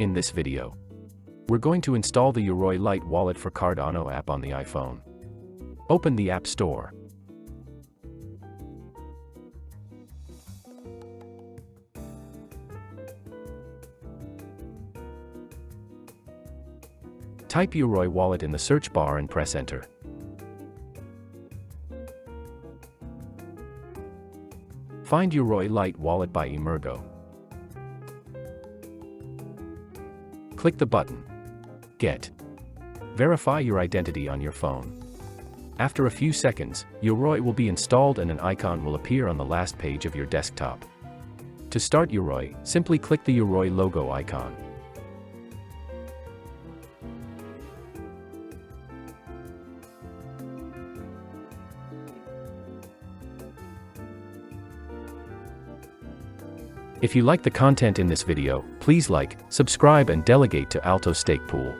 In this video, we're going to install the Yoroi Light Wallet for Cardano app on the iPhone. Open the App Store. Type Yoroi Wallet in the search bar and press Enter. Find Yoroi Light Wallet by Emergo. Click the button. Get. Verify your identity on your phone. After a few seconds, Yoroi will be installed and an icon will appear on the last page of your desktop. To start Yoroi, simply click the Yoroi logo icon. If you like the content in this video, please like, subscribe and delegate to Alto Stake Pool.